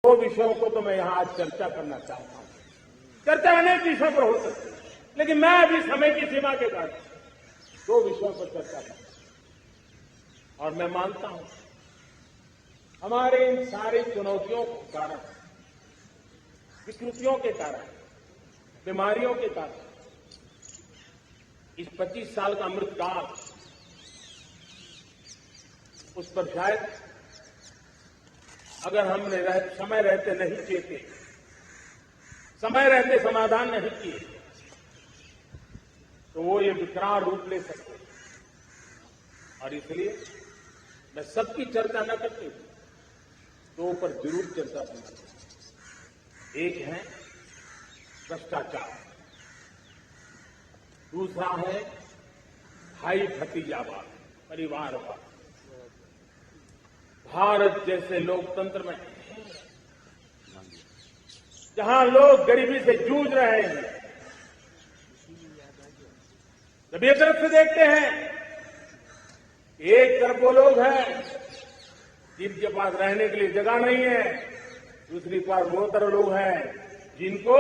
दो विषयों को तो मैं यहां आज चर्चा करना चाहता हूं। चर्चा अनेक विषयों पर हो सकती है, लेकिन मैं अभी समय की सीमा के कारण दो विषयों पर चर्चा करूं। और मैं मानता हूं हमारे इन सारी चुनौतियों के कारण, विकृतियों के कारण, बीमारियों के कारण इस 25 साल का अमृतकाल, उस पर शायद अगर हमने समय रहते नहीं चेते, समय रहते समाधान नहीं किए, तो वो ये विकराल रूप ले सकते। और इसलिए मैं सबकी चर्चा न करते हुए दो पर जरूर चर्चा करूंगा। एक है भ्रष्टाचार, दूसरा है भाई भतीजावाद, परिवारवाद। भारत जैसे लोकतंत्र में जहां लोग गरीबी से जूझ रहे हैं, जब एक तरफ से देखते हैं एक तरफ वो लोग हैं जिनके पास रहने के लिए जगह नहीं है, दूसरी तरफ वो तरह लोग हैं जिनको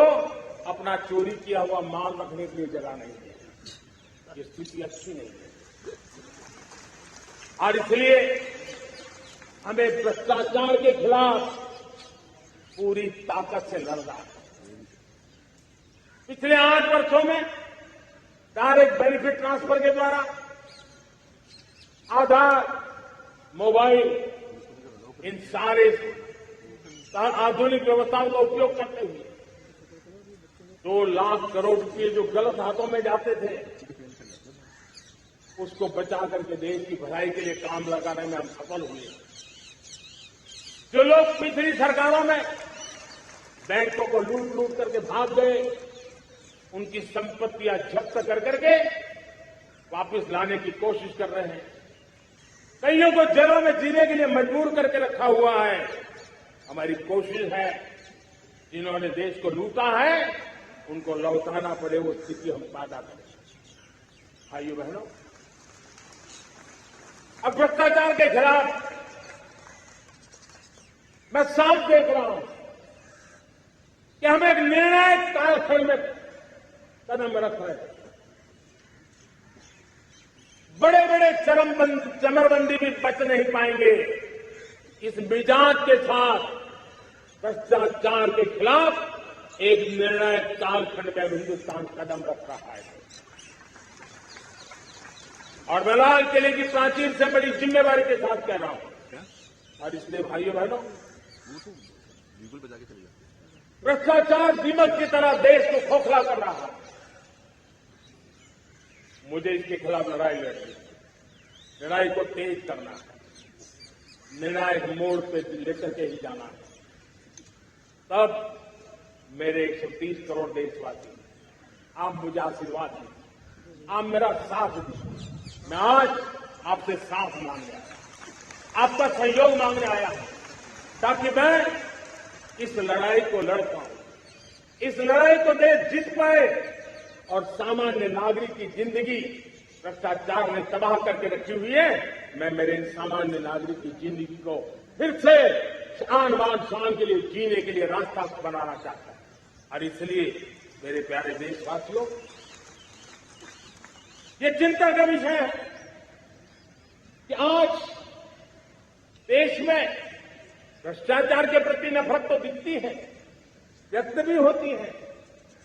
अपना चोरी किया हुआ माल रखने के लिए जगह नहीं है। ये स्थिति अच्छी नहीं है और इसलिए हमें भ्रष्टाचार के खिलाफ पूरी ताकत से लड़ना है। पिछले 8 वर्षों में डायरेक्ट बेनिफिट ट्रांसफर के द्वारा आधार, मोबाइल, इन सारे आधुनिक व्यवस्थाओं का उपयोग करते हुए 2 लाख करोड़ रुपये जो गलत हाथों में जाते थे, उसको बचा करके देश की भलाई के लिए काम लगाने में हम सफल हुए। जो लोग पिछली सरकारों में बैंकों को लूट करके भाग गए, उनकी संपत्तियां जब्त कर करके वापस लाने की कोशिश कर रहे हैं। कईयों को जेलों में जीने के लिए मजबूर करके रखा हुआ है। हमारी कोशिश है जिन्होंने देश को लूटा है उनको लौटाना पड़े, वो स्थिति हम पैदा करें। भाइयों बहनों, अब भ्रष्टाचार के खिलाफ मैं साफ देख रहा हूं कि हम एक निर्णायक कालखंड में कदम रख रहे हैं। बड़े बड़े चमरबंदी भी बच नहीं पाएंगे। इस मिजाज के साथ भ्रष्टाचार के खिलाफ एक निर्णायक कालखंड में हिंदुस्तान कदम रख रहा है। और मैं लाल किले की प्राचीर से बड़ी जिम्मेवारी के साथ कह रहा हूं। और इसलिए भाइयों बहनों, भ्रष्टाचार दीमक की तरह देश को खोखला कर रहा है। मुझे इसके खिलाफ लड़ाई लड़नी है, लड़ाई को तेज करना है, निर्णायक मोड़ पे लेकर के ही जाना है। तब मेरे 130 करोड़ देशवासी, आप मुझे आशीर्वाद दीजिए, आप मेरा साथ दीजिए। मैं आज आपसे साथ मांगने आया, आपका सहयोग मांगने आया हूं, ताकि मैं इस लड़ाई को लड़ पाऊं, इस लड़ाई को देश जीत पाए और सामान्य नागरिक की जिंदगी भ्रष्टाचार ने तबाह करके रखी हुई है। मैं मेरे इन सामान्य नागरिक की जिंदगी को फिर से शान के लिए जीने के लिए रास्ता बनाना चाहता हूं। और इसलिए मेरे प्यारे देशवासियों, ये चिंता का विषय है कि आज देश में भ्रष्टाचार के प्रति नफरत तो दिखती है, व्यक्त भी होती है,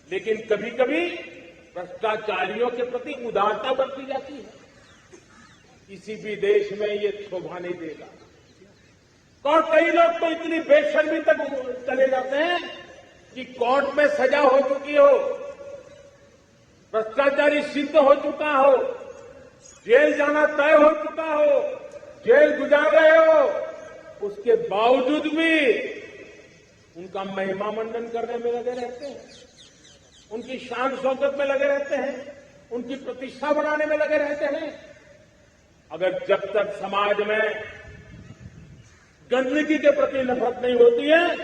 लेकिन कभी कभी भ्रष्टाचारियों के प्रति उदारता बरती जाती है। किसी भी देश में ये शोभा नहीं देगा। और कई लोग तो इतनी बेशर्मी तक चले जाते हैं कि कोर्ट में सजा हो चुकी हो, भ्रष्टाचारी सिद्ध हो चुका हो, जेल जाना तय हो चुका हो, जेल गुजार रहे हो, उसके बावजूद भी उनका महिमा मंडन करने में लगे रहते हैं, उनकी शान शौकत में लगे रहते हैं, उनकी प्रतिष्ठा बनाने में लगे रहते हैं। अगर जब तक समाज में गंदगी के प्रति नफरत नहीं होती है,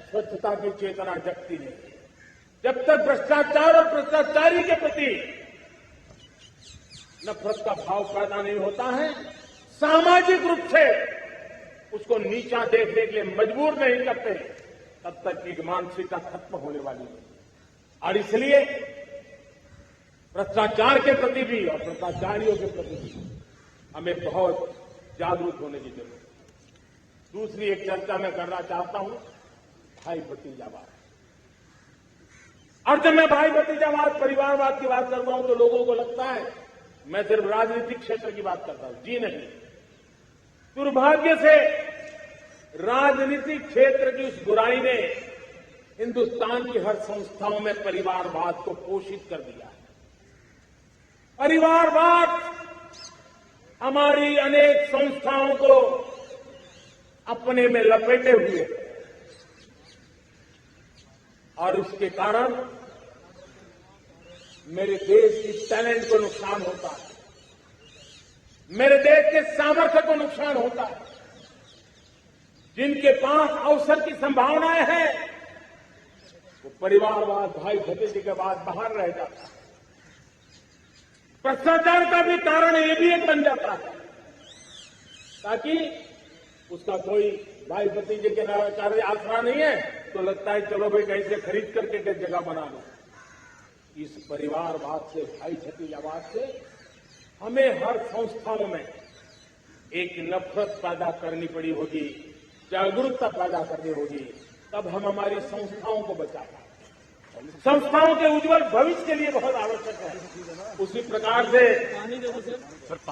स्वच्छता की चेतना जगती नहीं है। जब तक भ्रष्टाचार और भ्रष्टाचारी के प्रति नफरत का भाव पैदा नहीं होता है, सामाजिक रूप से उसको नीचा देखने के लिए मजबूर नहीं करते, तब तक की मानसिकता खत्म होने वाली है। और इसलिए भ्रष्टाचार के प्रति भी और भ्रष्टाचारियों के प्रति भी हमें बहुत जागरूक होने की जरूरत है। दूसरी एक चर्चा मैं करना चाहता हूं, भाई भतीजावाद। और जब मैं भाई भतीजावाद, परिवारवाद की बात करता हूं तो लोगों को लगता है मैं सिर्फ राजनीतिक क्षेत्र की बात करता हूं। जी नहीं, दुर्भाग्य से राजनीतिक क्षेत्र की उस बुराई ने हिंदुस्तान की हर संस्थाओं में परिवारवाद को पोषित कर दिया है। परिवारवाद हमारी अनेक संस्थाओं को अपने में लपेटे हुए है और उसके कारण मेरे देश की टैलेंट को नुकसान होता है, मेरे देश के सामर्थ्य को नुकसान होता है। जिनके पास अवसर की संभावनाएं हैं वो परिवारवाद, भाई भतीजे के बाद बाहर रह जाता है। भ्रष्टाचार का भी कारण ये भी एक बन जाता है ताकि उसका कोई भाई भतीजे के कार्य आसरा नहीं है तो लगता है चलो भाई कहीं से खरीद करके के जगह बना लो। इस परिवारवाद से, भाई भतीजावाद से हमें हर संस्थाओं में एक नफरत पैदा करनी पड़ी होगी, जागरूकता पैदा करनी होगी, तब हम हमारी संस्थाओं को बचा पाएंगे। संस्थाओं के उज्जवल भविष्य के लिए बहुत आवश्यक है। उसी प्रकार से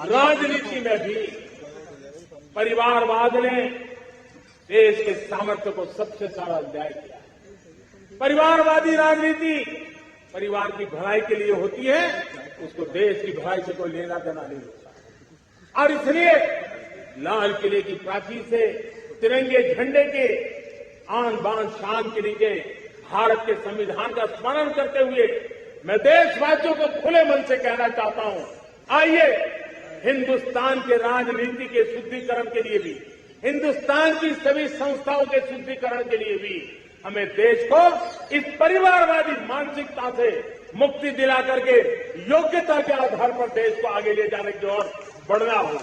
राजनीति में भी परिवारवाद ने देश के सामर्थ्य को सबसे ज्यादा अन्याय किया है। परिवारवादी राजनीति परिवार की भलाई के लिए होती है, उसको देश की भलाई से कोई लेना देना नहीं होता। और इसलिए लाल किले की प्राचीर से तिरंगे झंडे के आन बान शान के नीचे भारत के संविधान का स्मरण करते हुए मैं देशवासियों को खुले मन से कहना चाहता हूं, आइए हिंदुस्तान के राजनीति के शुद्धिकरण के लिए भी, हिंदुस्तान की सभी संस्थाओं के शुद्धिकरण के लिए भी हमें देश को इस परिवारवादी मानसिकता से मुक्ति दिला करके योग्यता के आधार पर देश को आगे ले जाने की ओर बढ़ना होगा।